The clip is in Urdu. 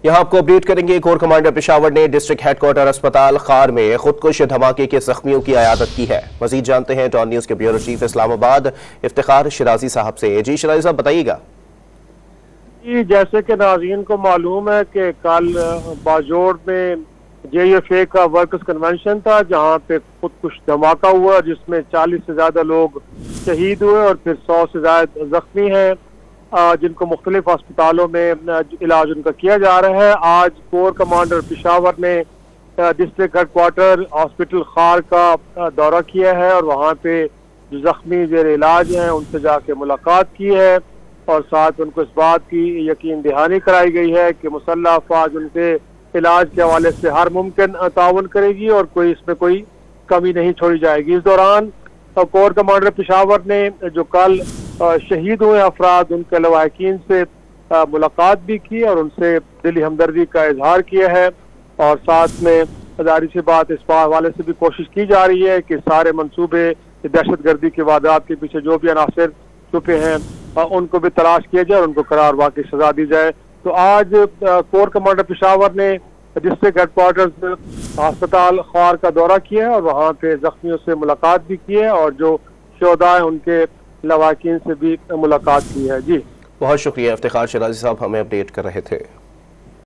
یہاں آپ کو اپڈیٹ کریں گے۔ کور کمانڈر پشاور نے ڈسٹرکٹ ہیڈ کوارٹر اسپتال خار میں خودکش دھماکے کے زخمیوں کی عیادت کی ہے۔ مزید جانتے ہیں ڈان نیوز کے بیورو چیف اسلام آباد افتخار شرازی صاحب سے۔ جی شرازی صاحب بتائیے گا۔ جیسے کہ ناظرین کو معلوم ہے کہ کل باجوڑ میں JFA کا ورکرز کنونشن تھا، جہاں پہ خودکش دھماکہ ہوا جس میں 40 سے زیادہ لوگ شہید ہوئے اور پھر 100 سے زائد زخمی ہیں، جن کو مختلف ہسپتالوں میں علاج ان کا کیا جا رہا ہے۔ آج کور کمانڈر پشاور نے ڈسٹرکٹ ہیڈ کوارٹر ہاسپٹل خار کا دورہ کیا ہے اور وہاں پہ جو زخمی زیر علاج ہیں ان سے جا کے ملاقات کی ہے، اور ساتھ ان کو اس بات کی یقین دہانی کرائی گئی ہے کہ مسلح افواج ان کے علاج کے حوالے سے ہر ممکن تعاون کرے گی اور اس میں کوئی کمی نہیں چھوڑی جائے گی۔ اس دوران کور کمانڈر پشاور نے جو کل شہید ہوئے افراد ان کے لواحقین سے ملاقات بھی کی اور ان سے دلی ہمدردی کا اظہار کیا ہے، اور ساتھ میں ظاہر سی بات اس حوالے سے بھی کوشش کی جا رہی ہے کہ سارے منصوبے دہشت گردی کے واردات کے پیچھے جو بھی عناصر چھپے ہیں ان کو بھی تلاش کیا جائے اور ان کو قرار واقعی سزا دی جائے۔ تو آج کور کمانڈر پشاور نے ڈسٹرکٹ ہیڈ کوارٹرز ہسپتال خار کا دورہ کیا ہے اور وہاں پہ زخمیوں سے ملاقات بھی کی ہے اور جو شہداء ہیں ان کے لواحقین سے بھی ملاقات کی ہے۔ جی بہت شکریہ افتخار شرازی صاحب، ہمیں اپڈیٹ کر رہے تھے۔